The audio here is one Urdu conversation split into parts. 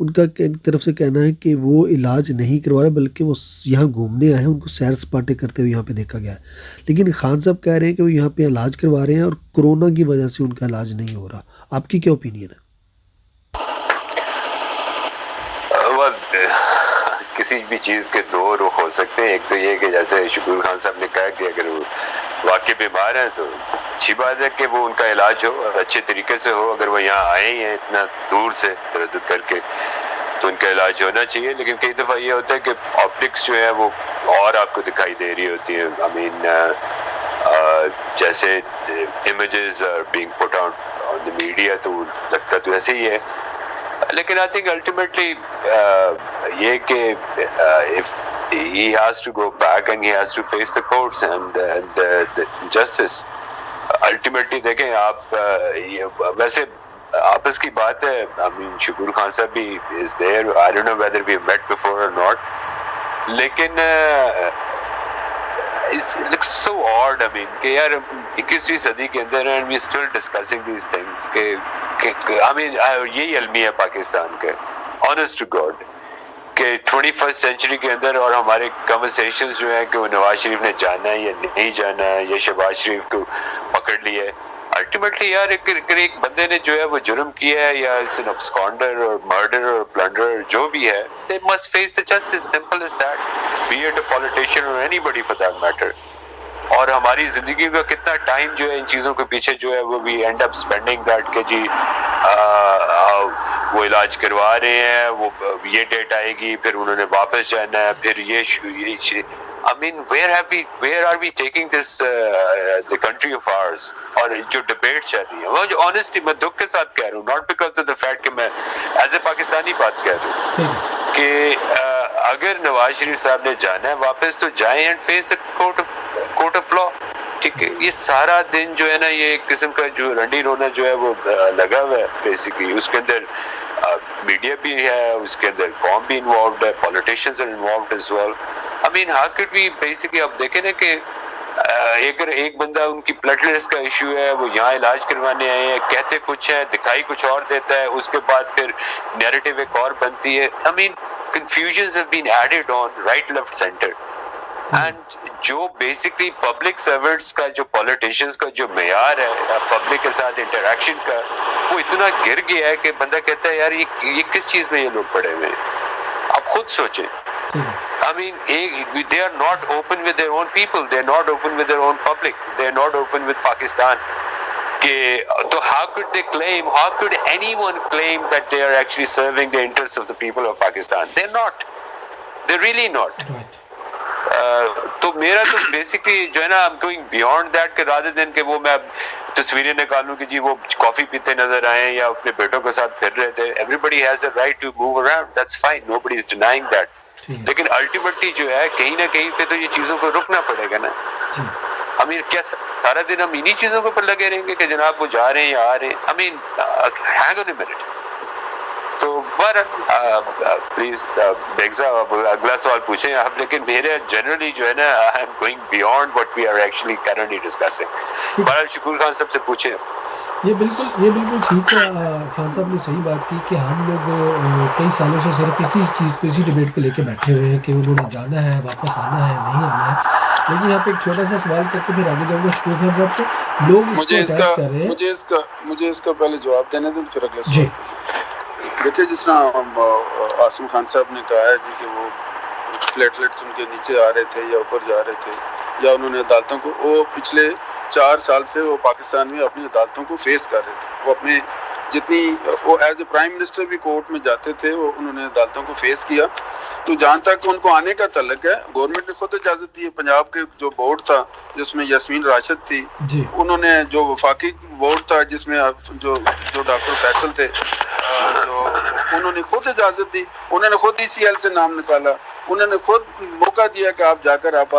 ان کا طرف سے کہنا ہے کہ وہ علاج نہیں کروا رہے بلکہ وہ یہاں گھومنے آئے ہیں، ان کو سیر سپاٹے کرتے ہوئے یہاں پہ دیکھا گیا ہے، لیکن خان صاحب کہہ رہے ہیں کہ وہ یہاں پہ علاج کروا رہے ہیں اور کرونا کی وجہ سے ان کا علاج نہیں ہو رہا. آپ کی کیا اوپینین ہے؟ کسی بھی چیز کے دو رخ ہو سکتے ہیں. ایک تو یہ کہ جیسے شکور خان صاحب نے کہا کہ اگر وہ واقعی بیمار ہیں تو اچھی بات ہے کہ وہ ان کا علاج ہو اور اچھے طریقے سے ہو. اگر وہ یہاں آئے ہی ہیں اتنا دور سے تردد کر کے تو ان کا علاج ہونا چاہیے. لیکن کئی دفعہ یہ ہوتا ہے کہ آپٹکس جو ہے وہ اور آپ کو دکھائی دے رہی ہوتی ہے. I mean جیسے images being put out on the media تو لگتا تو ایسے ہی ہے. لیکن آئی تھنک الٹیمیٹلی یہ کہ if he has to go back and he has to face the courts and the justice. Ultimately دیکھیں آپ ویسے آپس کی بات ہے. I mean شکور خان صاحب بھی is there. I don't know whether we met before or not. لیکن it looks so odd. I mean کہ یار 21ویں صدی کے اندر and we still discussing these things کہ I mean یہی المیہ ہے پاکستان کے honest to God کہ 21st century کے اندر اور ہمارے conversations جو ہیں کہ وہ نواز شریف نے جانا ہے یا نہیں جانا ہے یا شہباز شریف کو پکڑ لیا ہے. الٹیمیٹلی یار ایک بندے نے جو ہے وہ جرم کیا ہے یا it's an absconder اور murder اور plunder جو بھی ہے they must face the justice. Simple as that. Be it a politician or anybody for that matter. اور ہماری زندگی کا کتنا ٹائم جو ہے ان چیزوں کے پیچھے جو ہے وہ we end up spending that کہ جی وہ علاج کروا رہے ہیں, وہ یہ ڈیٹ آئے گی, پھر انہوں نے واپس جانا ہے, پھر یہ I mean where are we taking this the country of ours. اور جو ڈبیٹ چل رہی ہے وہ جو honestly میں دکھ کے ساتھ کہہ رہا ہوں, not because of the fact کہ میں ایز اے پاکستانی بات کہہ رہا ہوں کہ اگر نواز شریف صاحب نے جانا ہے واپس تو جائیں and face the court of law. ٹھیک ہے, یہ سارا دن جو ہے نا یہ ایک قسم کا جو رنڈی رونا جو ہے وہ لگا ہوا ہے بیسیکلی. اس کے اندر میڈیا بھی ہے, اس کے اندر قوم بھی انوالوڈ ہے, politicians are involved as well. I mean how could we basically اب دیکھیں نا کہ اگر ایک بندہ ان کی پلیٹلیٹس کا ایشو ہے, وہ یہاں علاج کروانے آئے ہیں, کہتے کچھ ہے دکھائی کچھ اور دیتا ہے, اس کے بعد پھر نیریٹو ایک اور بنتی ہے. I mean confusions have been added on right left center. And جو بیسکلی پبلک سرونٹس کا جو پولیٹیشینز کا جو معیار ہے پبلک کے ساتھ انٹریکشن کا وہ اتنا گر گیا ہے کہ بندہ کہتا ہے یار یہ کس چیز میں یہ لوگ پڑے ہوئے ہیں. آپ خود سوچیں. I mean they are not open with their own people, they are not open with their own public, they are not open with Pakistan. So how could anyone claim that they are actually serving the interests of the people of Pakistan? They're not. They're really not. تو میرا تو بیسکلی جو ہے نا I'm going beyond that کہ rather than کہ وہ میں تصویریں نکالوں کہ جی وہ کافی پیتے نظر آئے یا اپنے بیٹوں کے ساتھ پھر رہے تھے. Everybody has a right to move around, that's fine, nobody is denying that. لیکن الٹیمیٹلی جو ہے کہیں نہ کہیں پہ تو یہ چیزوں کو رکنا پڑے گا نا. I mean کیا سارا دن ہم انہی چیزوں کے اوپر لگے رہیں گے کہ جناب وہ جا رہے ہیں یا آ رہے ہیں. I mean hang on a minute. تو پلیز بیگ صاحب اگلا سوال پوچھیں آپ, لیکن میرے جنرلی جو ہے نا I am going beyond what we are actually currently discussing. بہرحال شکور خان صاحب سے پوچھیں. یہ بالکل ٹھیک ہے, خان صاحب نے صحیح بات کی کہ ہم لوگ کئی سالوں سے صرف اسی چیز پہ اسی ڈبیٹ کو لے کے بیٹھے ہوئے ہیں کہ انہوں نے جانا ہے واپس آنا ہے نہیں آنا ہے. لیکن یہاں پہ ایک چھوٹا سا سوال کر کے پھر آگے جاؤں گا شکور خان صاحب سے. لوگ مجھے اس کا پہلے جواب دینے دیں پھر اگلا سوال. دیکھیے جس طرح عاصم خان صاحب نے کہا ہے جی کہ وہ پلیٹلیٹس ان کے نیچے آ رہے تھے یا اوپر جا رہے تھے یا انہوں نے عدالتوں کو, وہ پچھلے 4 سال سے وہ پاکستان میں اپنی عدالتوں کو فیس کر رہے تھے. وہ اپنے جتنی وہ ایز اے پرائم منسٹر بھی کورٹ میں جاتے تھے, وہ انہوں نے عدالتوں کو فیس کیا. تو جہاں تک ان کو آنے کا تعلق ہے گورنمنٹ نے خود اجازت دی ہے. پنجاب کے جو بورڈ تھا جس میں یاسمین راشد تھی, انہوں نے جو وفاقی بورڈ تھا جس میں جو ڈاکٹر فیصل تھے, جو انہوں نے خود اجازت دی, انہوں نے خود ECL سے نام نکالا, انہوں نے خود موقع دیا کہ آپ جا کر آپ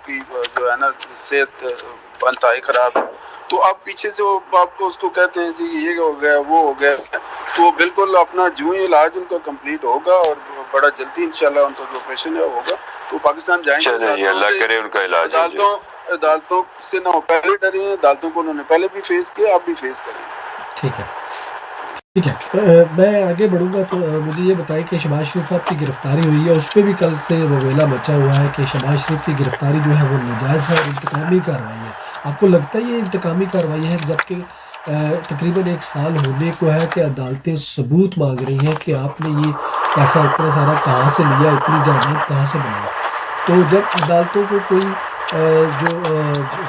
کی جو ہے نا صحت انتہائی خراب ہے. تو آپ پیچھے سے آپ کو اس کو کہتے ہیں جی یہ ہو گیا وہ ہو گیا, تو بالکل اپنا جو ہی علاج ان کا کمپلیٹ ہوگا اور بڑا جلدی انشاءاللہ ان کا جو آپریشن ہے ہوگا تو پاکستان جائیں گے. اللہ کرے ان کا علاج. عدالتوں سے نہ پہلے ڈرے ہیں, عدالتوں کو انہوں نے پہلے بھی فیس کیا, آپ بھی فیس کریں. ٹھیک ہے. ٹھیک ہے، میں آگے بڑھوں گا تو مجھے یہ بتائیں کہ شہباز شریف صاحب کی گرفتاری ہوئی ہے، اس پہ بھی کل سے وویلا مچا ہوا ہے کہ شہباز شریف کی گرفتاری جو ہے وہ ناجائز ہے اور انتقامی کارروائی ہے. آپ کو لگتا ہے یہ انتقامی کارروائی ہے، جبکہ تقریباً 1 سال ہونے کو ہے کہ عدالتیں ثبوت مانگ رہی ہیں کہ آپ نے یہ پیسہ اتنا سارا کہاں سے لیا، اتنی جائیداد کہاں سے بنائی. تو جب عدالتوں کو کوئی جو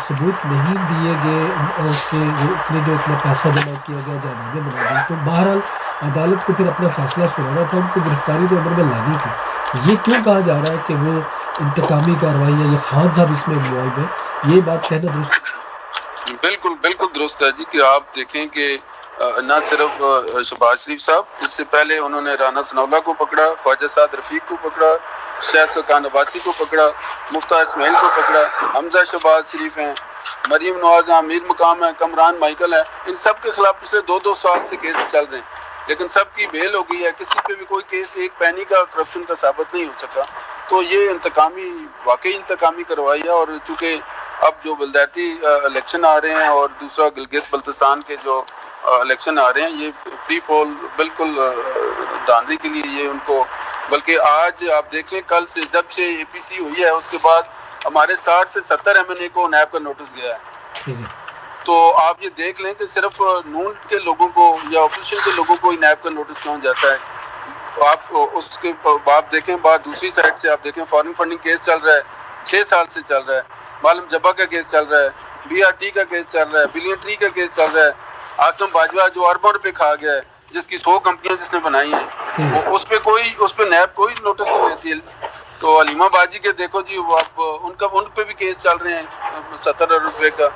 ثبوت نہیں دیے گئے، اس کے اتنا پیسہ جمع کیا گیا، جائیدادیں بنائی گئی، تو بہرحال عدالت کو پھر اپنا فیصلہ سنانا تھا، ان کو گرفتاری تو عمر میں لانی تھی. یہ کیوں کہا جا رہا ہے کہ وہ انتقامی کارروائی ہے، یہ خان صاحب اس میں انوالو ہے؟ یہ بات کہنا درست؟ بالکل بالکل درست ہے جی، کہ آپ دیکھیں کہ نہ صرف شہباز شریف صاحب، اس سے پہلے انہوں نے رانا ثناءاللہ کو پکڑا، خواجہ سعد رفیق کو پکڑا، شہد خاقان عباسی کو پکڑا، مفتہ اسماعیل کو پکڑا، حمزہ شہباز شریف ہیں، مریم نواز ہیں، امیر مقام ہے، کمران مائیکل ہے. ان سب کے خلاف پچھلے 2 سال سے کیس چل رہے ہیں، لیکن سب کی بیل ہو گئی ہے. کسی پہ بھی کوئی کیس ایک پینی کا کرپشن کا ثابت نہیں ہو سکا. تو یہ انتقامی، واقعی انتقامی کارروائی ہے. اور چونکہ اب جو بلدیاتی الیکشن آ رہے ہیں اور دوسرا گلگت بلتستان کے جو الیکشن آ رہے ہیں، یہ پری پول بالکل دھاندلی کے لیے یہ ان کو، بلکہ آج آپ دیکھیں کل سے جب سے اے پی سی ہوئی ہے اس کے بعد ہمارے 60 سے 70 ایم این اے کو نیب کا نوٹس گیا ہے. تو آپ یہ دیکھ لیں کہ صرف نون کے لوگوں کو یا اپوزیشن کے لوگوں کو ہی نیب کا نوٹس پہنچ جاتا ہے. آپ اس کے بعد دیکھیں، بعد دوسری سائڈ سے آپ دیکھیں فارن فنڈنگ کیس چل رہا ہے، 6 سال سے چل رہا ہے. معلوم جبا کا کیس چل رہا ہے، بی آر ٹی کا کیس چل رہا ہے، بلین ٹری کا کیس چل رہا ہے. آسم باجوہ جو اربوں روپے کھا گیا ہے، جس کی 100 کمپنیاں جس نے بنائی ہیں، اس پہ نیب کوئی نوٹس نہیں دیتی. تو علیمہ باجی کے دیکھو جی، وہ اب ان پہ بھی کیس چل رہے ہیں 70 ارب روپے کا.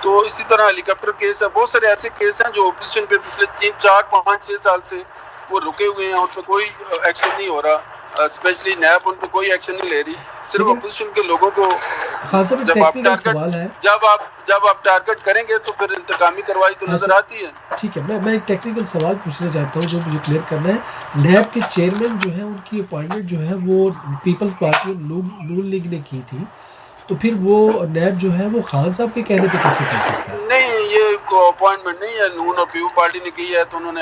تو اسی طرح ہیلی کاپٹر کیس ہے، بہت سارے ایسے کیس ہیں جو اپوزیشن پہ پچھلے 3 4 5 6 سال سے وہ رکے ہوئے ہیں، ان پہ کوئی ایکشن نہیں ہو رہا. اسپیشلی نیب ان پہ کوئی ایکشن نہیں لے رہی. صرف اپوزیشن کے لوگوں کو خان صاحب جب آپ ٹیکنیکل سوال ہے، جب آپ ٹارگٹ کریں گے تو پھر انتقامی کارروائی تو نظر آتی ہے. ٹھیک ہے، میں ایک ٹیکنیکل سوال پوچھنا چاہتا ہوں جو مجھے کلیئر کرنا ہے. نیب کے چیئرمین جو ہیں، ان کی اپوائنٹمنٹ جو ہے وہ پیپلز پارٹی نون لیگ نے کی تھی، تو پھر وہ نیب جو ہے وہ خان صاحب کے کہنے پہ کیسے چل سکتا ہے؟ نہیں، یہ اپوائنٹمنٹ نہیں ہے، نون اور پیپل پارٹی نے کی ہے. تو انہوں نے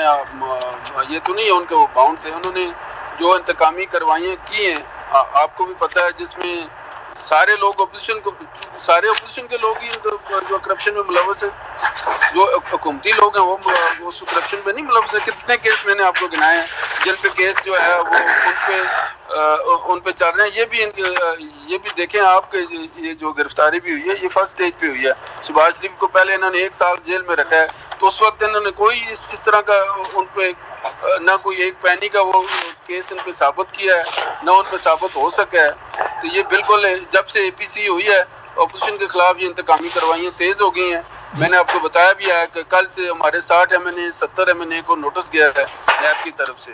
یہ تو نہیں ہے ان کے وہ باؤنڈ تھے. انہوں نے جو انتقامی کاروائیاں کی ہیں، آپ کو بھی پتہ ہے، جس میں سارے اپوزیشن کے لوگ ہی جو کرپشن میں ملوث ہیں، جو حکومتی لوگ ہیں وہ اس کرپشن میں نہیں ملوث ہیں. کتنے کیس میں نے آپ کو گنائے ہیں جن پہ کیس جو ہے وہ ان پہ چل رہے ہیں. یہ بھی دیکھیں آپ کہ یہ جو گرفتاری بھی ہوئی ہے، یہ فرسٹ اسٹیج پہ ہوئی ہے. شہباز شریف کو پہلے انہوں نے 1 سال جیل میں رکھا ہے، تو اس وقت انہوں نے کوئی اس طرح کا ان پہ نہ کوئی ایک پینی کا وہ کیس ان پہ ثابت کیا ہے، نہ ان پہ ثابت ہو سکا ہے. تو یہ بالکل جب سے اے پی سی ہوئی ہے، اپوزیشن کے خلاف یہ انتقامی کاروائیاں تیز ہو گئی ہیں. میں نے آپ کو بتایا بھی ہے کہ کل سے ہمارے 60 ایم این اے 70 ایم این اے کو نوٹس گیا ہے نیب کی طرف سے.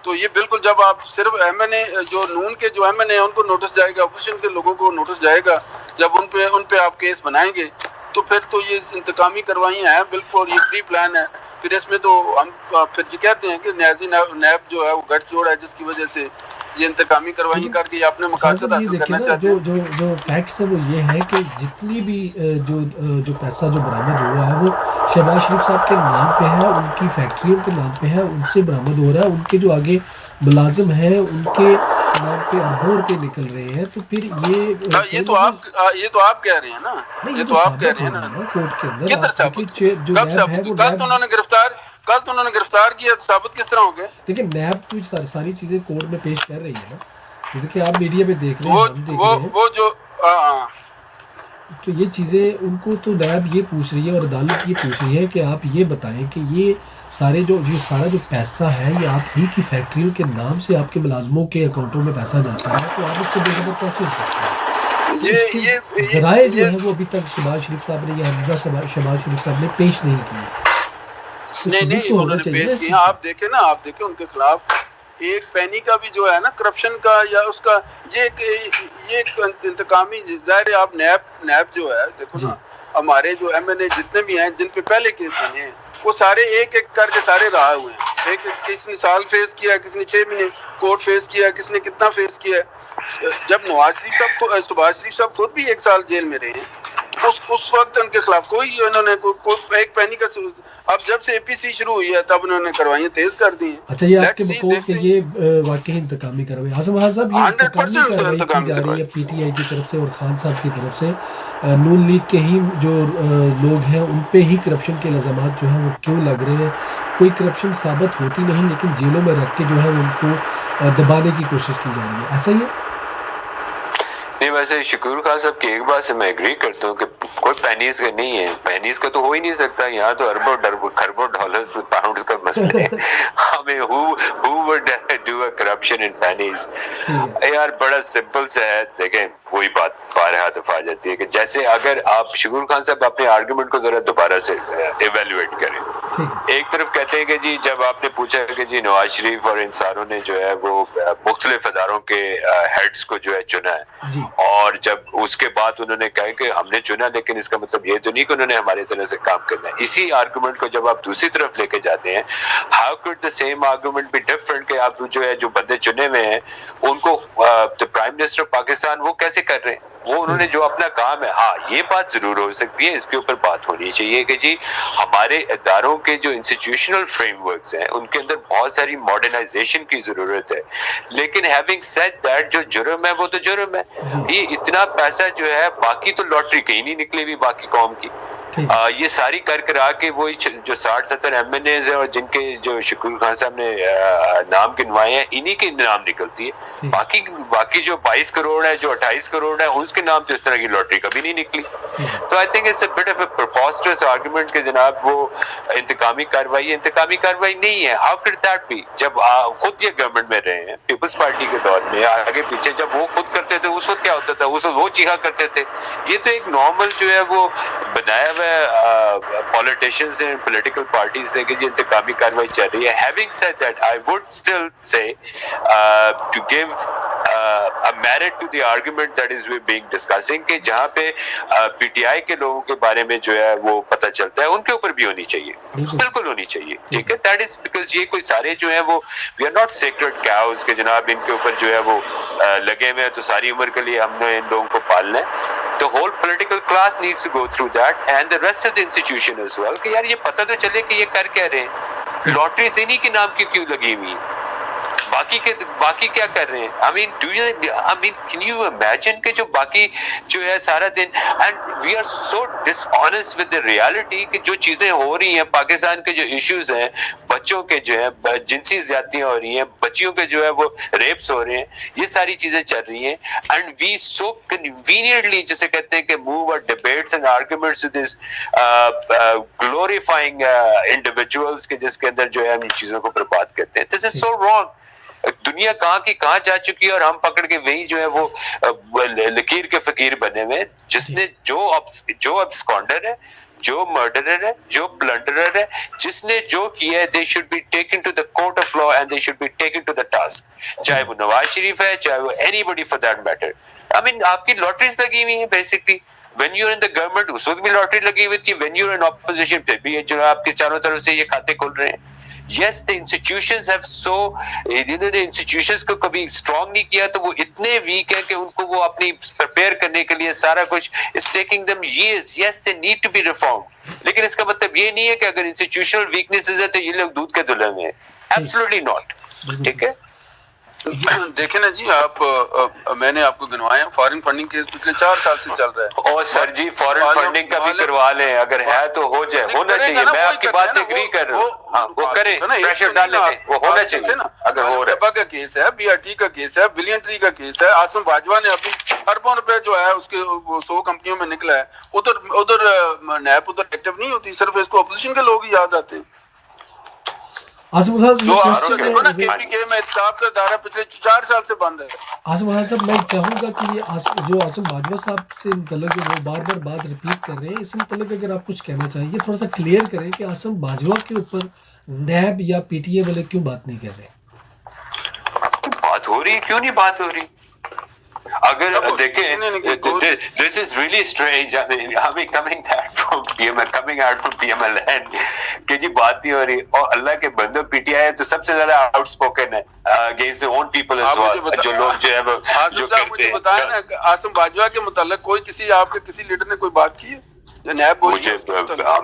تو یہ بالکل جب آپ صرف ایم این اے جو نون کے جو ایم این اے ان کو نوٹس جائے گا، اپوزیشن کے لوگوں کو نوٹس جائے گا، جب ان پہ آپ کیس بنائیں گے تو پھر تو یہ انتقامی کاروائیاں ہیں بالکل، یہ پری پلان ہے. پھر اس میں تو ہم پھر یہ کہتے ہیں کہ نیب جو ہے وہ گٹھ جوڑ ہے، جس کی وجہ سے یہ انتقامی کارروائی کر کے اپنے مقاصد حاصل کرنا چاہتے ہیں. جو فیکٹس ہے وہ یہ ہے کہ جتنی بھی جو پیسہ جو برآمد ہوا ہے وہ شہباز شریف صاحب کے نام پہ ہے، ان کی فیکٹریوں کے نام پہ ہے، ان سے برآمد ہو رہا ہے. ان کے جو آگے ملازم ہیں ان کے نام پہ اربوں روپے نکل رہے ہیں. تو پھر یہ تو آپ کہہ رہے ہیں نا، یہ تو آپ کہہ رہے ہیں نا کورٹ کے کدھر اندر ثابت جو کب نیب ہے وہ کل تو انہوں نے گرفتار کیا، ثابت کس طرح ہو گئے؟ لیکن نیب تو ساری چیزیں کورٹ میں پیش کر رہی ہے نا. دیکھیں آپ میڈیا پہ دیکھ رہے ہیں، ہم دیکھ رہے ہیں، وہ جو تو یہ چیزیں ان کو تو نیب یہ پوچھ رہی ہے اور عدالت یہ پوچھ رہی ہے کہ آپ یہ بتائیں کہ یہ سارا جو پیسہ ہے یہ آپ ہی کی فیکٹریوں کے نام سے آپ کے ملازموں کے اکاؤنٹوں میں پیسہ جاتا ہے، تو آپ اس سے بے خبر کیسے ہو سکتے ہیں؟ تو اس کے ذرائع جو ہے وہ ابھی تک شہباز شریف صاحب نے یا حمزہ شہباز شریف صاحب نے پیش نہیں کیے. نہیں انہوں نے پیش کیا. آپ دیکھیں ان کے خلاف ایک پینی کا بھی جو ہے نا کرپشن کا یا اس کا یہ انتقامی ظاہر ہے. آپ نیب جو ہے دیکھو نا، ہمارے جو ایم این اے جتنے بھی ہیں جن پہ پہلے کیس بنے ہیں وہ سارے ایک کر کے سارے رہا ہوئے ہیں. کسی نے سال فیس کیا، کسی نے 6 مہینے کورٹ فیس کیا، کسی نے کتنا فیس کیا. جب شہباز شریف صاحب خود بھی 1 سال جیل میں رہے ہیں، اس وقت ان کے خلاف کوئی انہوں نے ایک پینی کا اب جب سے اے پی سی شروع ہوئی ہے تب انہوں نے کروائیاں تیز کر دی ہیں. اچھا یہ آپ کے بقول کہ یہ واقعی انتقامی کارروائی، اعظم خان صاحب یہ انتقامی کارروائی کی جا رہی ہے پی ٹی آئی کی طرف سے اور خان صاحب کی طرف سے، نون لیگ کے ہی جو لوگ ہیں ان پہ ہی کرپشن کے الزامات جو ہیں وہ کیوں لگ رہے ہیں؟ کوئی کرپشن ثابت ہوتی نہیں لیکن جیلوں میں رکھ کے جو ہے ان کو دبانے کی کوشش کی جا رہی ہے، ایسا ہی ہے؟ نہیں ویسے شکور خان صاحب کی ایک بات سے میں ایگری کرتا ہوں کہ کوئی پینیز کا نہیں ہے، پینیز کا تو ہو ہی نہیں سکتا، یہاں تو اربوں خربوں ڈالرز پاؤنڈز کا مسئلہ ہے. ہمیں who would do a corruption in pennies؟ یار بڑا سمپل سا ہے. دیکھیں وہی بات بارہا دفعہ آ جاتی ہے کہ جیسے اگر آپ شکور خان صاحب اپنے آرگومنٹ کو ذرا دوبارہ سے ایویلویٹ کریں. ایک طرف کہتے ہیں کہ جی جب آپ نے پوچھا کہ جی نواز شریف اور ان ساروں نے جو ہے وہ مختلف اداروں کے ہیڈز کو جو ہے چنا ہے، اور جب اس کے بعد انہوں نے کہا کہ ہم نے چنا لیکن اس کا مطلب یہ تو نہیں کہ انہوں نے ہماری طرح سے کام کرنا ہے. اسی آرگومنٹ کو جب آپ دوسری طرف لے کے جاتے ہیں، how could the same argument be different کہ آپ جو ہے جو بندے چنے ہوئے ہیں ان کو پرائم منسٹر پاکستان وہ کیسے کر رہے ہیں؟ وہ انہوں نے جو اپنا کام ہے. ہاں یہ بات ضرور ہو سکتی ہے، اس کے اوپر بات ہونی چاہیے کہ جی ہمارے اداروں کے جو انسٹیٹیوشنل فریم ورکس ہیں ان کے اندر بہت ساری ماڈرنائزیشن کی ضرورت ہے. لیکن ہیونگ سیڈ دیٹ جو جرم ہے وہ تو جرم ہے. یہ اتنا پیسہ جو ہے باقی تو لاٹری کہیں نہیں نکلے ہوئی باقی قوم کی. یہ ساری کرا کے وہی جو 60-70 ایم این ایز ہیں اور جن کے جو شکور خان صاحب نے نام گنوائے ہیں انہی کے نام نکلتی ہے. باقی جو 22 کروڑ ہے جو 28 کروڑ ہے اس کے نام تو اس طرح کی لاٹری کبھی نہیں نکلی. تو I think it's a bit of a preposterous argument کہ جناب وہ انتقامی کارروائی نہیں ہے. How could that be? جب خود یہ گورنمنٹ میں رہے ہیں پیپلز پارٹی کے دور میں آگے پیچھے جب وہ خود کرتے تھے اس وقت کیا ہوتا تھا؟ اس وقت وہ چیخا کرتے تھے. یہ تو ایک نارمل جو ہے وہ بنایا پولیٹیشینز ہیں پولیٹیکل پارٹیز سے کہ جی انتقامی کارروائی چل رہی ہے. Having said that I would still say to give a merit to the argument that is being discussing کہ جہاں پہ پی ٹی آئی کے لوگوں کے بارے میں جو ہے وہ پتہ چلتا ہے ان کے اوپر بھی ہونی چاہیے، بالکل ہونی چاہیے. ٹھیک ہے، that is because یہ کوئی سارے جو ہیں وہ we are not sacred cows کہ جناب ان کے اوپر جو ہے وہ لگے ہوئے ہیں تو ساری عمر کے لیے ہم نے ان لوگوں کو پالنا ہے. The whole political class needs to go through that and the rest of the institution as well کہ یار یہ پتہ تو چلے کہ یہ کر کیا رہے ہیں. لاٹریز انہی کے نام کی کیوں لگی ہوئی ہیں؟ باقی کیا کر رہے ہیں؟ can you imagine کہ جو باقی جو ہے سارا دن and we are so dishonest with the reality کہ جو چیزیں ہو رہی ہیں پاکستان کے جو ایشوز ہیں بچوں کے جو ہے جنسی زیادتیاں ہو رہی ہیں، بچیوں کے جو ہے وہ ریپس ہو رہے ہیں، یہ ساری چیزیں چل رہی ہیں and we so conveniently جسے کہتے ہیں کہ move our debates and arguments to this glorifying individuals کہ جس کے اندر جو ہے ہم ان چیزوں کو برباد کرتے ہیں. This is so wrong. دنیا کہاں کی کہاں جا چکی ہے اور ہم پکڑ کے وہی جو ہے وہ لکیر کے فقیر بنے ہوئے. جس نے جو ابسکانڈر ہے، جو مرڈرر ہے، جو پلنڈرر ہے، جس نے جو کیا ہے they should be taken to the court of law and they should be taken to the task. چاہے وہ نواز شریف ہے، چاہے وہ anybody for that matter. آپ کی لاٹریز لگی ہوئی ہیں basically. when you're in the government اس وقت بھی لاٹری لگی ہوئی تھی، when you're in opposition پھر بھی جو ہے آپ کے چاروں طرف سے یہ کھاتے کھل رہے ہیں. Yes, the institutions have انہوں نے انسٹیٹیوشنز کو کبھی اسٹرانگ نہیں کیا تو وہ اتنے ویک ہیں کہ ان کو وہ اپنی پریپیئر کرنے کے لیے سارا کچھ it's taking them years. Yes, they need to be reformed. لیکن اس کا مطلب یہ نہیں ہے کہ اگر انسٹیٹیوشنل ویکنیسز ہے تو یہ لوگ دودھ کے دلہن ہیں. Absolutely not. ٹھیک ہے. دیکھیں نا جی آپ میں نے آپ کو گنوایا فارن فنڈنگ کیس پچھلے 4 سال سے چل رہا ہے. اور سر جی فارن فنڈنگ کا بھی کروا لیں اگر ہے تو ہو جائے، ہونا چاہیے. میں آپ کی بات سے اگری کر رہا ہوں، وہ کریں پریشر ڈالیں، وہ ہونا چاہیے اگر ہو رہا ہے. کا کیس ہے، بی آر ٹی کا کیس ہے، بلین ٹری کا کیس ہے. آصم باجوہ نے ابھی اربوں روپے جو ہے اس کے 100 کمپنیوں میں نکلا ہے. ادھر نیب ادھر ایکٹیو نہیں ہوتی، صرف اس کو اپوزیشن کے لوگ ہی یاد آتے ہیں. آصم صاحب میں احتساب کا ادارہ پچھلے 4 سال سے بند ہے. آصم صاحب میں چاہوں گا کہ یہ جو آصم باجوہ صاحب سے متعلق وہ بار بات ریپیٹ کر رہے ہیں، اس متعلق اگر آپ کچھ کہنا چاہیں یہ تھوڑا سا کلیئر کریں کہ آصم باجوہ کے اوپر نیب یا پی ٹی اے والے کیوں بات نہیں کر رہے؟ بات ہو رہی، کیوں نہیں بات ہو رہی؟ اگر دیکھیں this is really strange. coming out from PMLN کہ جی بات نہیں ہو رہی اور اللہ کے بندوں پی ٹی آئی تو سب سے زیادہ آؤٹ اسپوکن ہے against their own people as well. جو لوگ جو ہے جو کرتے مجھے بتائیں نا آصم باجوہ کے متعلق کوئی کسی آپ کے کسی لیڈر نے کوئی بات کی ہے؟ مجھے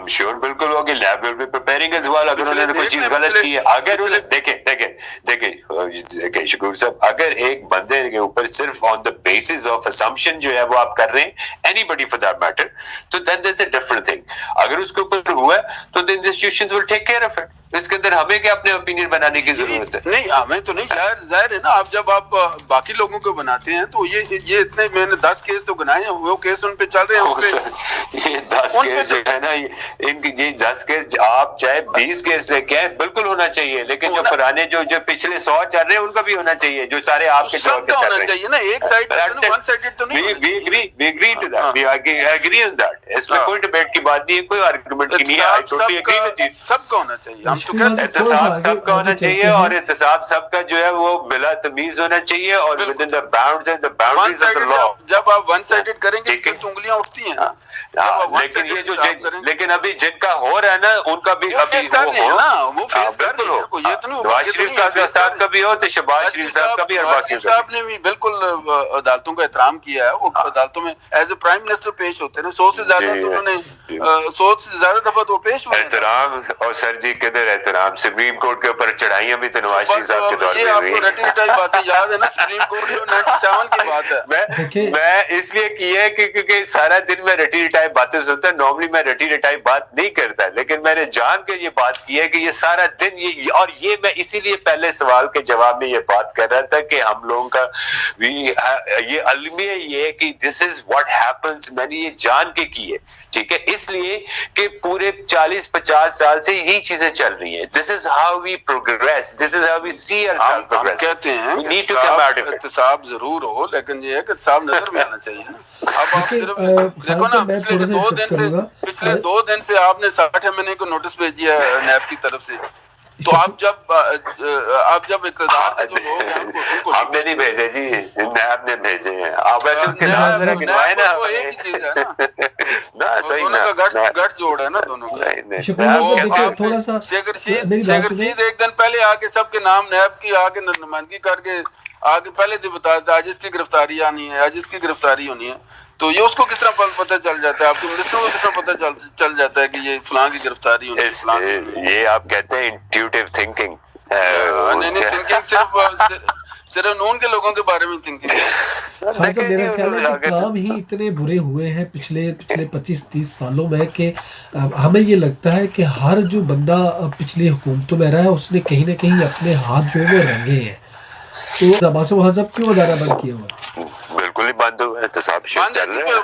شیور بالکل ہوگی، lab will be preparing as well. اگر انہوں نے کوئی چیز غلط کی ہے، اگر دیکھیں شکور صاحب، اگر ایک بندے کے اوپر صرف on the basis of assumption جو ہے وہ آپ کر رہے ہیں، anybody for that matter, تو then there is a different thing. اگر اس کے اوپر ہوا ہے تو then the institutions will take care of it. اس کے اندر ہمیں کیا اپنے اوپینین بنانے کی ضرورت ہے؟ نہیں ہمیں تو نہیں، ظاہر ہے نا. آپ جب آپ باقی لوگوں کو بناتے ہیں تو یہ اتنے میں نے 10 کیس تو گنائے ہیں، وہ کیس ان پہ چل رہے ہیں. یہ 10 کیس جو ہے نا، ان کی یہ 10 کیس آپ چاہے 20 کیس لے کے آئے، بالکل ہونا چاہیے، لیکن جو پرانے جو پچھلے 100 چل رہے ہیں ان کا بھی ہونا چاہیے، جو سارے آپ کے سب کا ہونا چاہیے نا. ایک سائڈ ون سائڈڈ تو نہیں. we agree to that. We agree on that. اس میں کوئی ڈیبیٹ کی بات نہیں ہے، کوئی آرگومنٹ کی نہیں ہے. I totally agree with you. سب کا ہونا چاہیے. ہم تو کہتے ہیں احتساب سب کا ہونا چاہیے، اور احتساب سب کا جو ہے وہ بلا تمیز ہونا چاہیے، اور within the bounds and the boundaries of the law. جب آپ ون سائڈڈ کریں گے پھر تو انگلیاں اٹھتی ہیں. لیکن یہ جو لیکن ابھی جن کا ہو رہا ہے نا، ان کا بھی ابھی وہ فیس کر رہے ہیں. نواز شریف صاحب کا بھی ہو تو شہباز شریف صاحب کا بھی، اور باقی صاحب نے بھی بالکل عدالتوں کا احترام کیا ہے. وہ عدالتوں میں ایز اے پرائم منسٹر پیش ہوتے ہیں 100 سے زیادہ، تو انہوں نے 100 سے زیادہ دفعہ تو پیش ہوئے. احترام اور سر جی کدھر احترام؟ سپریم کورٹ کے اوپر چڑھائیاں بھی تو نواز شریف صاحب کے دور میں ہوئی. آپ کو رٹی رٹائی باتیں یاد ہے نا، سپریم کورٹ جو 97 کی بات ہے. میں اس لیے کی ہے کیونکہ سارا دن میں رٹی رٹائی باتیں سنتا. نارملی میں رٹی رٹائی بات نہیں کرتا، لیکن میں نے جان کے یہ بات کی ہے کہ یہ سارا دن اور یہ میں اسی لیے پہلے سوال کے جواب میں یہ بات کر رہا تھا کہ ہم لوگوں کا یہ المیہ یہ ہے کہ دس از واٹ ہیپنس. میں نے یہ جان کے کی ہے، ٹھیک ہے، اس لیے کہ پورے 40-50 سال سے یہی چیزیں چل رہی ہیں. This is how we progress, this is how we see our self progress. کہتے ہیں احتساب ضرور ہو، لیکن یہ ہے کہ احتساب نظر میں آنا چاہیے نا. اب آپ صرف دیکھو نا، پچھلے 2 دن سے آپ نے 60 مہینے کو نوٹس بھیجی ہے نیب کی طرف سے. تو آپ جب اقتدار کے جو لوگ ہیں ان کو ہم نے نہیں بھیجے جی، نیب نے بھیجے ہیں. آپ ویسے ان کے نام ذرا گنوائے نا. وہ ایک ہی چیز ہے نا، صحیح دونوں کا گٹس جوڑ ہے نا دونوں کا. شیخ رشید ایک دن پہلے آ کے سب کے نام نیب کی آ کے نمائندگی کر کے آگے پہلے تو بتا دیتا آج اس کی گرفتاری آنی ہے، آج اس کی گرفتاری ہونی ہے. تو یہ اس کو کس طرح پتہ چل جاتا ہے؟ آپ کے منسٹروں کو کس طرح پتہ چل جاتا ہے کہ یہ فلاں کی گرفتاری ہونی ہے؟ یہ آپ کہتے ہیں انٹیوٹیو تھنکنگ. نہیں تھنکنگ صرف نون کے لوگوں کے بارے میں تھنکنگ. خان صاحب میرا خیال ہے کہ کام ہی اتنے برے ہوئے ہیں پچھلے 25-30 سالوں میں کہ ہمیں یہ لگتا ہے کہ ہر جو بندہ پچھلی حکومتوں میں رہا ہے اس نے کہیں نہ کہیں اپنے ہاتھ جو ہے وہ رنگے ہیں. تو عاصم صاحب کیوں ادارہ بند کیا ہوا؟ بالکل ہی بند ہوا ہے. احتساب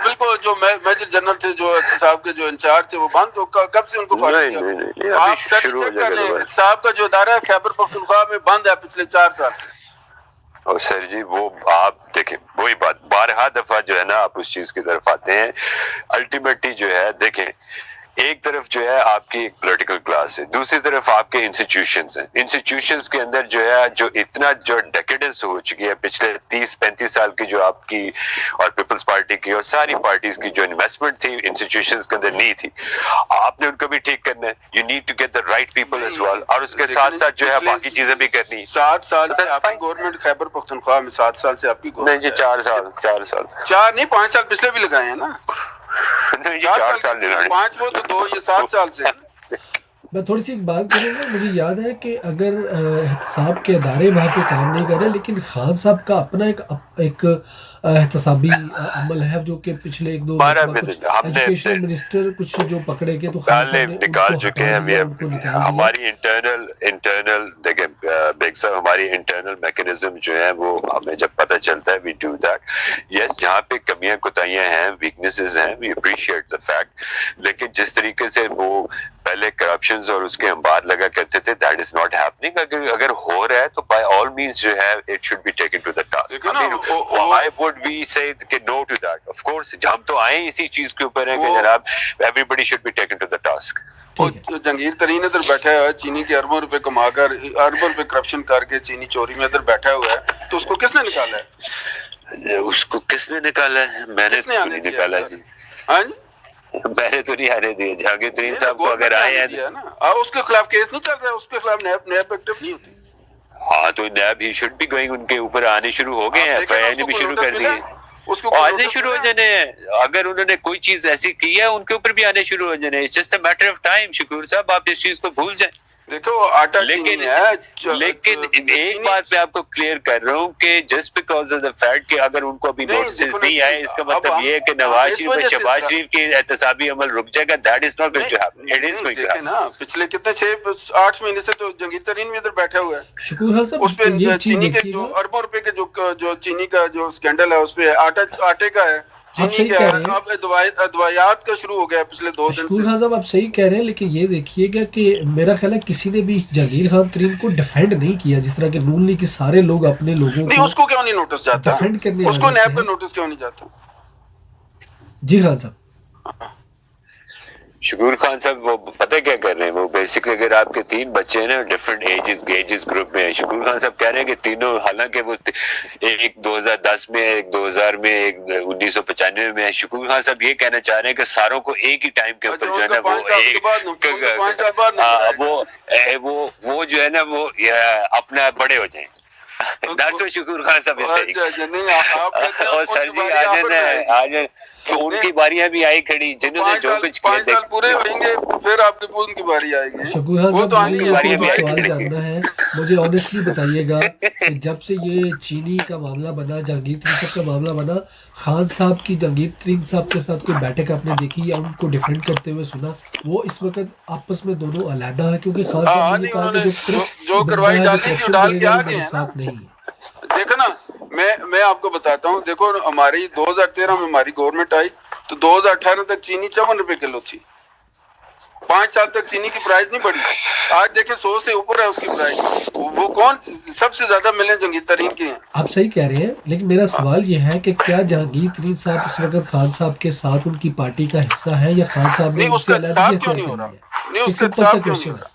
بالکل جو میجر جنرل تھے، جو احتساب کے جو انچارج تھے، وہ بند. کب سے ان کو فارغ کیا؟ آپ سر چیک کر لیں، احتساب کا جو ادارہ ہے خیبر پختونخوا میں بند ہے پچھلے 4 سال سے. اور سر جی وہ آپ دیکھیں وہی بات بارہا دفعہ جو ہے نا آپ اس چیز کی طرف آتے ہیں. الٹیمیٹلی جو ہے دیکھیں، ایک طرف جو ہے آپ کی ایک پولیٹیکل کلاس ہے، دوسری طرف آپ کے انسٹیٹیوشنز ہیں. انسٹیٹیوشنز کے اندر جو ہے جو اتنا جو ڈیکیڈنس ہو چکی ہے پچھلے 30-35 سال کی، جو آپ کی اور پیپلز پارٹی کی اور ساری پارٹیز کی جو انویسٹمنٹ تھی انسٹیٹیوشنز کے اندر نہیں تھی، آپ نے ان کو بھی ٹھیک کرنا ہے. You need to get the right people as well, اور اس کے ساتھ ساتھ جو ہے باقی چیزیں بھی کرنی ہے. 7 سال سے آپ کی گورنمنٹ خیبر پختونخوا میں 7 سال سے آپ کی نہیں جی 4 سال 4 نہیں 5 سال پچھلے بھی لگائے ہیں نا. 4 سال 5 وہ تو 2 یہ 7 سال سے. میں تھوڑی سی ایک بات کروں گا. مجھے یاد ہے کہ اگر احتساب کے ادارے وہاں پہ کام نہیں کر رہے، لیکن خان صاحب کا اپنا ایک احتسابی عمل ہے جو کہ پچھلے 1-2 ایجوکیشن منسٹر کچھ جو پکڑے گئے تو نکال چکے ہیں. ہماری انٹرنل دیکھیں بیگ صاحب، ہماری انٹرنل میکینزم جو ہے وہ ہمیں جب پتہ چلتا ہے وی ڈو دیٹ. یس جہاں پہ کمیاں کوتاہیاں ہیں، ویکنیسز ہیں، وی اپریشیٹ دا فیکٹ. لیکن جس طریقے سے وہ پہلے کرپشنز اور اس کے انبار لگا کرتے تھے، دیٹ از ناٹ ہیپننگ. اگر ہو رہا ہے تو بائی آل مینس جو ہے it should be taken to the task. Why would we say کہ no to that? Of course ہم تو آئے اسی چیز کے اوپر ہیں کہ جناب everybody should be taken to the task. Jahangir ترین ادھر بیٹھا ہوا ہے، چینی کے اربوں روپے کما کر، اربوں روپے کرپشن کر کے چینی چوری میں ادھر بیٹھا ہوا ہے، تو اس کو کس نے نکالا ہے؟ اس کو کس نے نکالا ہے؟ میں نے نہیں نکالا جی. ہاں جی میں نے تو نہیں آنے دیے. جہانگیر ترین صاحب کو اگر آئے ہیں اس کے خلاف کیس نہیں چل رہا ہے، اس کے خلاف نیب ایکٹیو نہیں ہوتی. ہاں تو نیب ہی شوڈ بی گوئنگ، ان کے اوپر آنے شروع ہو گئے ہیں، ایف آئی آر نے بھی شروع کر دیے، آنے شروع ہو جانے ہیں. اگر انہوں نے کوئی چیز ایسی کی ہے ان کے اوپر بھی آنے شروع ہو جانے ہیں. It's just a matter of time. Shakoor صاحب آپ اس چیز کو بھول جائیں. دیکھو آٹا لیکن چینی ہے، لیکن ایک بات میں آپ کو کلیئر کر رہا ہوں کہ just because of the fact کہ اگر ان کو ابھی نوٹسز نہیں آئے، اس کا مطلب یہ ہے کہ نواز شریف اور شہباز شریف کی احتسابی عمل رک جائے گا. That is not going to happen. It is going to دیکھیں ہیپن. نا پچھلے کتنے 6-8 مہینے سے تو جہانگیر ترین بھی ادھر بیٹھا ہوا ہے. شکور خان صاحب اس پہ یہ چیز چینی کے دیکھیے جو گا، اربوں روپے کے جو چینی کا جو اسکینڈل ہے اس پہ آٹے کا ہے، چینی صحیح کا کہہ ہے. رہے ہیں. اب ادویات کا شروع ہو گیا پچھلے 2 دن شکور سے. خان صاحب آپ صحیح کہہ رہے ہیں، لیکن یہ دیکھیے گا کہ میرا خیال ہے کسی نے بھی جہانگیر خان ترین کو ڈیفینڈ نہیں کیا، جس طرح کہ نون لیگ کے سارے لوگ اپنے لوگوں نہیں، اس کو کیوں نہیں نوٹس جاتا؟ ڈیفینڈ کرنے اس آ کو جاتے نیب کا ہیں. نوٹس کیوں نہیں جاتا؟ جی خان صاحب شکور خان صاحب وہ پتہ کیا کر رہے ہیں، وہ بیسکلی اگر آپ کے 3 بچے ہیں نا ڈفرینٹ ایجز گروپ میں، شکور خان صاحب کہہ رہے ہیں کہ تینوں، حالانکہ وہ ایک 2010 میں، ایک 2000 میں، ایک 1995 میں. شکور خان صاحب یہ کہنا چاہ رہے ہیں کہ ساروں کو ایک ہی ٹائم کے اوپر جو ہے نا وہ جو ہے نا وہ اپنا بڑے ہو جائیں. ڈاکٹر صاحب شکور خان صاحب اس سے اور سر جی آ جائیں ان کی باریاں بھی آئی کھڑی، جنہوں نے جو کچھ کیا. 5 سال پورے ہوئیں گے پھر آپ کے ان کی باری آئے گی. شکور خان وہ صاحب تو مجھے آنی یہ ہے. صرف ایک سوال جاننا ہے، مجھے آنیسٹلی بتائیے گا کہ جب سے یہ چینی کا معاملہ بنا، جہانگیر ترین صاحب کا معاملہ بنا، خان صاحب کی جہانگیر ترین صاحب کے ساتھ کوئی بیٹھک آپ نے دیکھی یا ان کو ڈیفینڈ کرتے ہوئے سنا؟ وہ اس وقت آپس میں دونوں علیحدہ ہیں، کیونکہ خان صاحب نے یہ کہا کہ جو کاروائی ڈالنی تھی ڈال کے آ گئے ہیں نا. ساتھ نہیں ہے. دیکھو نا، میں آپ کو بتاتا ہوں. دیکھو ہماری 2013 میں ہماری گورنمنٹ آئی تو 2018 تک چینی 54 روپے کلو تھی. 5 سال تک چینی کی پرائز نہیں بڑھی. آج دیکھیں 100 سے اوپر ہے اس کی پرائز. وہ کون سب سے زیادہ ملیں جہانگیر ترین کے ہیں. آپ صحیح کہہ رہے ہیں، لیکن میرا سوال یہ ہے کہ کیا جہانگیر ترین صاحب اس وقت خان صاحب کے ساتھ ان کی پارٹی کا حصہ ہے، یا خان صاحب نے نہیں، اس کا احتساب کیوں نہیں ہو رہا؟ نہیں، اس کا احتساب کیوں نہیں ہو رہا؟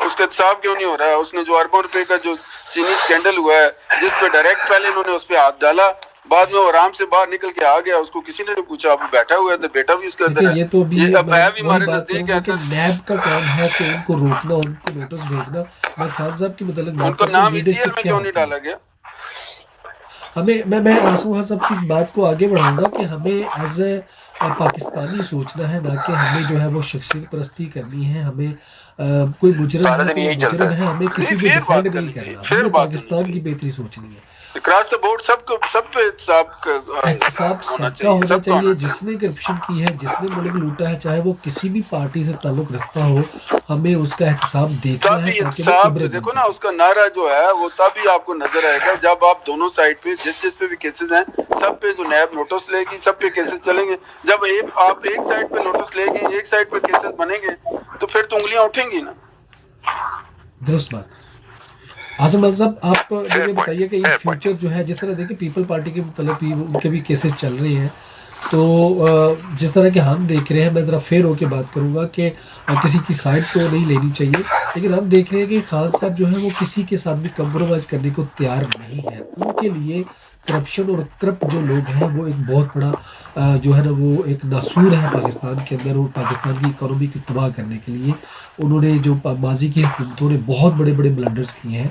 اس کا احتساب کیوں نہیں ہو رہا ہے؟ اس نے جو اربوں روپے کا جو چینی اسکینڈل ہوا ہے، جس پہ ڈائریکٹ پہلے انہوں نے اس پہ ہاتھ ڈالا، بعد میں وہ آرام سے باہر نکل کے آ گیا. اس کو کسی نے نہیں پوچھا. اب بیٹھا ہوا ہے تو بیٹا بھی اس کے اندر ہے. یہ تو یہ اب ہے بھی ہمارے بات نزدیک کروں ہے. کہ نیب کا کام ہے کہ ان کو روکنا، ان کو نوٹس بھیجنا. میں خان صاحب کی متعلق ان بات کو کرتا نام ہوں، ECL میں لیڈرشپ کیا کیوں نہیں ہوتی ہے. ڈالا گیا؟ میں آسم خان صاحب کی اس بات کو آگے بڑھاؤں گا کہ ہمیں ایز اے پاکستانی سوچنا ہے، نہ کہ ہمیں جو ہے وہ شخصیت پرستی کرنی ہے. ہمیں کوئی مجرم ہے تو مجرم ہے، ہمیں کسی کو ڈیفینڈ نہیں کرنا. ہمیں پاکستان کی بہتری سوچنی ہے. کراس دا بورڈ سب پہ احتساب احتساب سب کا ہونا چاہیے. جس نے کرپشن کی ہے، جس نے ملک لوٹا ہے، چاہے وہ کسی بھی پارٹی سے تعلق رکھتا ہو، ہمیں اس کا احتساب دیکھنا ہے. احتساب دیکھو نا، اس کا نعرہ جو ہے وہ تبھی آپ کو نظر آئے گا جب آپ دونوں سائڈ پہ جس پہ بھی کیسز ہیں سب پہ جو نیب نوٹس لے گی، سب پہ کیسز چلیں گے. جب آپ ایک سائڈ پہ نوٹس لے گی، ایک سائڈ پہ کیسز بنیں گے تو پھر تو انگلیاں اٹھیں گی نا. درست بات. اعظم صاحب آپ مجھے بتائیے کہ یہ فیوچر جو ہے، جس طرح دیکھیں پیپل پارٹی کے متعلق بھی ان کے بھی کیسز چل رہے ہیں، تو جس طرح کہ ہم دیکھ رہے ہیں، میں ذرا فیر ہو کے بات کروں گا کہ کسی کی سائڈ تو نہیں لینی چاہیے، لیکن ہم دیکھ رہے ہیں کہ خان صاحب جو ہیں وہ کسی کے ساتھ بھی کمپرومائز کرنے کو تیار نہیں ہے. ان کے لیے کرپشن اور کرپٹ جو لوگ ہیں وہ ایک بہت بڑا جو ہے نا وہ ایک ناسور ہے پاکستان کے اندر، اور پاکستان کی اکانومی کو تباہ کرنے کے لیے انہوں نے جو ماضی کی حکومتوں نے بہت بڑے بڑے بلنڈرز کیے ہیں.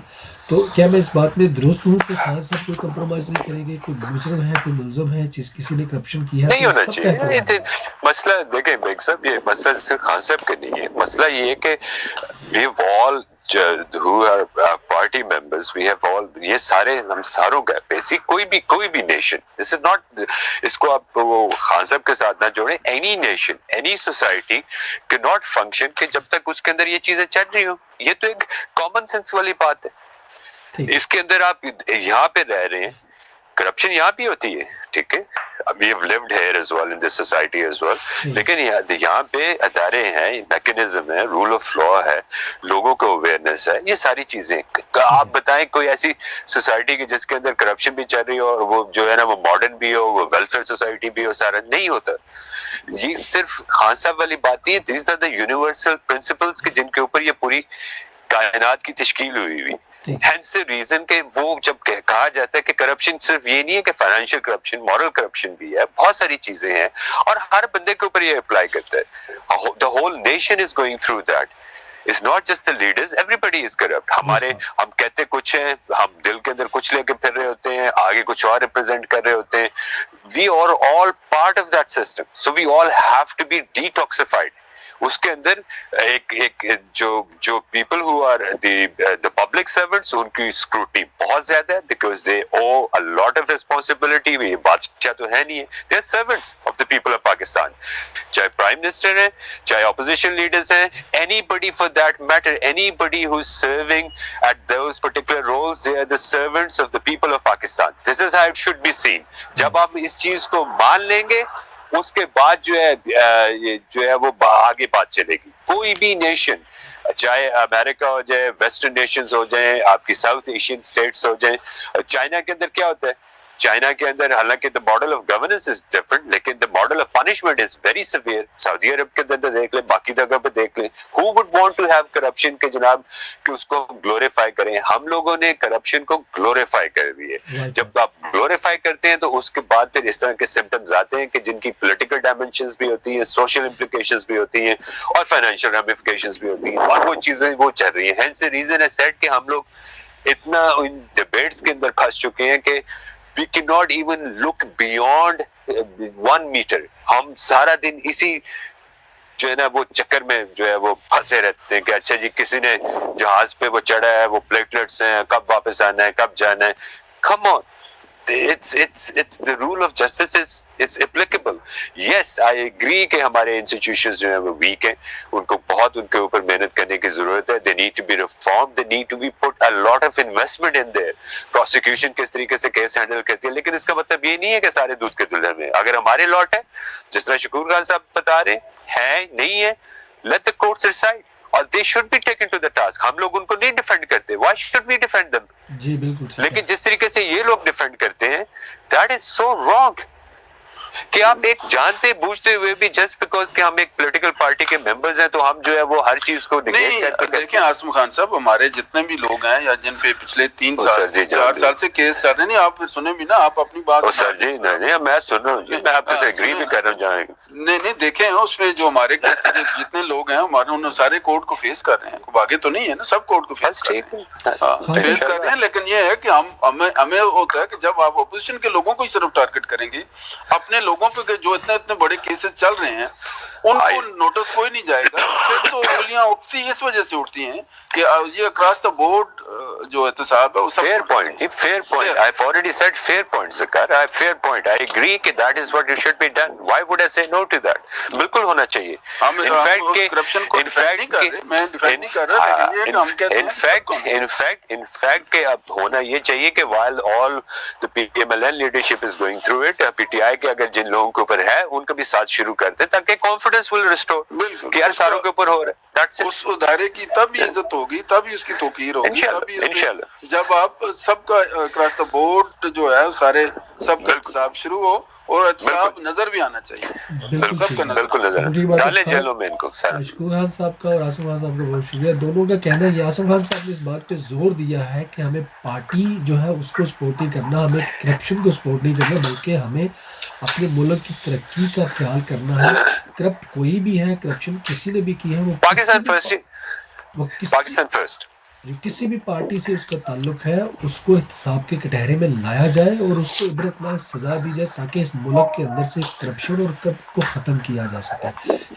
تو کیا میں اس بات میں درست ہوں کہ خان صاحب کوئی کمپرومائز نہیں کریں گے؟ کوئی مجرم ہے، کوئی ملزم ہے، کسی نے کرپشن کیا ہے، نہیں ہونا چاہیے. مسئلہ دیکھیں بیگ صاحب، یہ مسئلہ صرف خان صاحب کا نہیں ہے. مسئلہ یہ ہے کہ we've all who are party members, we have all، یہ سارے ہم ساروں کا بیسک کوئی بھی نیشن، this is not، اس کو آپ وہ خان صاحب کے ساتھ نہ جوڑیں. any nation, any society cannot function کہ جب تک اس کے اندر یہ چیزیں چل رہی ہوں. یہ تو ایک کامن سینس والی بات ہے. اس کے اندر آپ یہاں پہ رہ رہے ہیں، کرپشن یہاں بھی ہوتی ہے، ٹھیک ہے. We have lived here as well in this society as well. لیکن یہاں پہ ادارے ہیں، میکنزم ہے، رول آف لا ہے، لوگوں کو اویئرنیس ہے، یہ ساری چیزیں. آپ بتائیں کوئی ایسی سوسائٹی کی جس کے اندر کرپشن بھی چل رہی ہو اور وہ جو ہے نا وہ ماڈرن بھی ہو، وہ ویلفیئر سوسائٹی بھی ہو، سارا نہیں ہوتا. یہ صرف خان صاحب والی بات نہیں ہے. These are the universal principles کے جن کے اوپر یہ پوری کائنات کی تشکیل ہوئی ہوئی. ہینس دا ریزن کہ وہ جب کہا جاتا ہے کہ کرپشن صرف یہ نہیں ہے کہ فائنینشیل کرپشن، مورل کرپشن بھی ہے، بہت ساری چیزیں ہیں اور ہر بندے کے اوپر یہ اپلائی کرتا ہے. The whole nation is going through that. It's not just the leaders, everybody is corrupt. ہمارے ہم کہتے کچھ ہیں, ہم دل کے اندر کچھ لے کے پھر رہے ہوتے ہیں, آگے کچھ اور ریپرزینٹ کر رہے ہوتے ہیں. We are all part of that system. So we all have to be detoxified. اس کے اندر ایک جو people who are the public servants, ان کی اسکروٹنی بہت زیادہ ہے because they owe a lot of responsibility. یہ بادشاہ تو ہے نہیں ہے, they are servants of the people of Pakistan. چاہے پرائم منسٹر ہیں, چاہے اپوزیشن لیڈرز ہیں, anybody for that matter, anybody who's serving at those particular roles, they are the servants of the people of Pakistan. This is how it should be seen. جب آپ اس چیز کو مان لیں گے, اس کے بعد جو ہے وہ آگے بات چلے گی. کوئی بھی نیشن, چاہے امریکہ ہو جائے, ویسٹرن نیشنز ہو جائیں, آپ کی ساؤتھ ایشین اسٹیٹس ہو جائیں. چائنا کے اندر کیا ہوتا ہے, چائنا کے اندر حالانکہ the model of governance is different, لیکن the model of punishment is very severe. سعودی عرب کے اندر دیکھ لیں, باقی جگہ پہ دیکھ لیں. Who would want to have corruption کہ جناب کہ اس کو گلوریفائی کریں؟ ہم لوگوں نے کرپشن کو گلوریفائی کر دی ہے. جب آپ گلوریفائی کرتے ہیں تو اس کے بعد پھر اس طرح کے سمٹمز آتے ہیں کہ جن کی پولیٹیکل ڈائمینشنز بھی ہوتی ہیں, سوشل امپلیکیشنز بھی ہوتی ہیں, اور فائنینشیل ریمیفیکیشنز بھی ہوتی ہیں, اور وہ چیزیں وہ چل رہی ہیں. Hence the reason I said کہ ہم لوگ اتنا ان ڈیبیٹس کے اندر پھنس چکے ہیں کہ we cannot even look beyond 1 meter. ہم سارا دن اسی جو ہے نا وہ چکر میں جو ہے وہ پھنسے رہتے ہیں کہ اچھا جی کسی نے جہاز پہ وہ چڑھا ہے, وہ پلیٹلیٹس ہیں, کب واپس آنا ہے, کب جانا ہے. Come on, it's the rule of justice is applicable. Yes, I agree کہ ہمارے انسٹیٹیوشنز جو ہیں وہ ویک ہیں, ان کو بہت ان کے اوپر محنت کرنے کی ضرورت ہے. They need to be reformed, they need to be put a lot of investment in there. Prosecution کس طریقے سے کیس ہینڈل کرتی ہے, لیکن اس کا مطلب یہ نہیں ہے کہ سارے دودھ کے دلہن میں. اگر ہمارے لاٹ ہے, جس طرح شکور خان صاحب بتا رہے ہیں, نہیں ہے, let the courts decide. اور they should be taken to the task. ہم لوگ ان کو نہیں ڈیفینڈ کرتے. Why should we defend them? جی بالکل. لیکن جس طریقے سے یہ لوگ ڈیفینڈ کرتے ہیں, that is so wrong. کہ آپ ایک جانتے بوجھتے ہوئے بھی جسٹ بیکاز کہ ہم ایک پولیٹیکل پارٹی کے ممبرز ہیں تو ہم جو ہے وہ ہر چیز کو نہیں. دیکھیں عاصم خان صاحب, ہمارے جتنے بھی لوگ ہیں یا جن پہ پچھلے 3 سال 4 سال سے کیس چل رہے ہیں, نہیں آپ پھر سنیں بھی نا, آپ اپنی بات. سر جی نہیں, میں سن رہا ہوں جی, میں آپ سے ایگری بھی کر رہا ہوں. نہیں دیکھیں اس میں جو ہمارے کیس جتنے لوگ ہیں ہمارے, انہوں سارے کورٹ کو فیس کر رہے ہیں. آگے تو نہیں ہے نا, سب کورٹ کو فیس کر رہے ہیں. لیکن یہ ہے کہ ہمیں ہوتا ہے کہ جب آپ اپوزیشن کے لوگوں کو ہی صرف ٹارگٹ کریں گے, اپنے لوگوں پہ جو اتنے بڑے کیسز چل رہے ہیں ان کو نوٹس کوئی نہیں جائے گا. پھر تو انگلیاں اٹھتی اس وجہ سے اٹھتی ہیں کہ یہ اکراس دا بورڈ جو احتساب ہے. Fair point, fair point. I have already said fair point, Zakar. I have fair point. I agree کہ that is what should be done. Why would I say no to that? بالکل ہونا چاہیے. In fact کہ اب ہونا یہ چاہیے کہ while all the PMLN leadership is going through it, PTI کے اگر جن لوگوں کے اوپر ہے ان کا بھی ساتھ شروع کر دیں تاکہ confidence will restore کہ یار ساروں کے اوپر ہو رہا ہے. اس دائرے کی تب ہی عزت ہوگی, تب ہی اس کی توقیر ہوگی, انشاءاللہ جب آپ سب کا اکراس دا بورڈ جو ہے سارے سب کا احتساب شروع ہو اور احتساب نظر بھی آنا چاہیے. سب کا بالکل نظر ڈالیں جیلوں میں ان کو. شکور خان صاحب کا اور عاصم خان صاحب کا بہت شکریہ. دونوں کا کہنا ہے, عاصم خان صاحب نے اس بات پہ زور دیا ہے کہ ہمیں پارٹی جو ہے اس کو سپورٹ نہیں کرنا, ہمیں کرپشن کو سپورٹ نہیں کرنا, بلکہ ہمیں اپنے ملک کی ترقی کا خیال کرنا ہے. کرپٹ کوئی بھی ہے, کرپشن کسی نے بھی کی ہے, وہ پاکستان فرسٹ, پاکستان فرسٹ, جو کسی بھی پارٹی سے اس کا تعلق ہے اس کو احتساب کے کٹہرے میں لایا جائے اور اس کو عبرتناک سزا دی جائے تاکہ اس ملک کے اندر سے کرپشن اور کرپٹ کو ختم کیا جا سکے.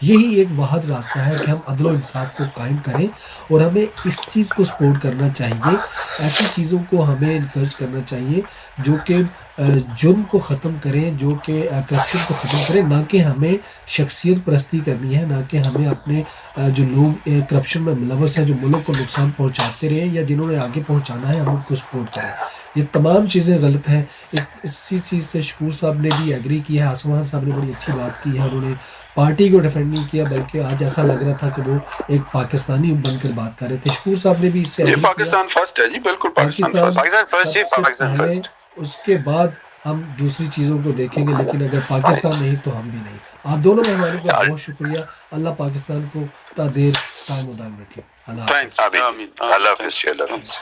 یہی ایک واحد راستہ ہے کہ ہم عدل و انصاف کو قائم کریں اور ہمیں اس چیز کو سپورٹ کرنا چاہیے. ایسی چیزوں کو ہمیں انکریج کرنا چاہیے جو کہ جرم کو ختم کریں, جو کہ کرپشن کو ختم کریں, نہ کہ ہمیں شخصیت پرستی کرنی ہے, نہ کہ ہمیں اپنے جو لوگ کرپشن میں ملوث ہیں, جو ملک کو نقصان پہنچاتے رہیں یا جنہوں نے آگے پہنچانا ہے, ہم ان کو سپورٹ کریں. یہ تمام چیزیں غلط ہیں. اسی چیز سے شکور صاحب نے بھی ایگری کیا ہے, عاصم خان صاحب نے بڑی اچھی بات کی ہے. انہوں نے پارٹی کو ڈیفینڈ نہیں کیا بلکہ آج ایسا لگ رہا تھا کہ وہ ایک پاکستانی بن کر بات کر رہے تھے. شکور صاحب نے بھی اس سے پاکستان فرسٹ ہے جی, بالکل پاکستان فرسٹ. اس کے بعد ہم دوسری چیزوں کو دیکھیں گے, لیکن اگر پاکستان نہیں تو ہم بھی نہیں. آپ دونوں مہمانوں کا بہت شکریہ. اللہ پاکستان کو تا دیر قائم و دائم رکھے. اللہ حافظ. اللہ حافظ.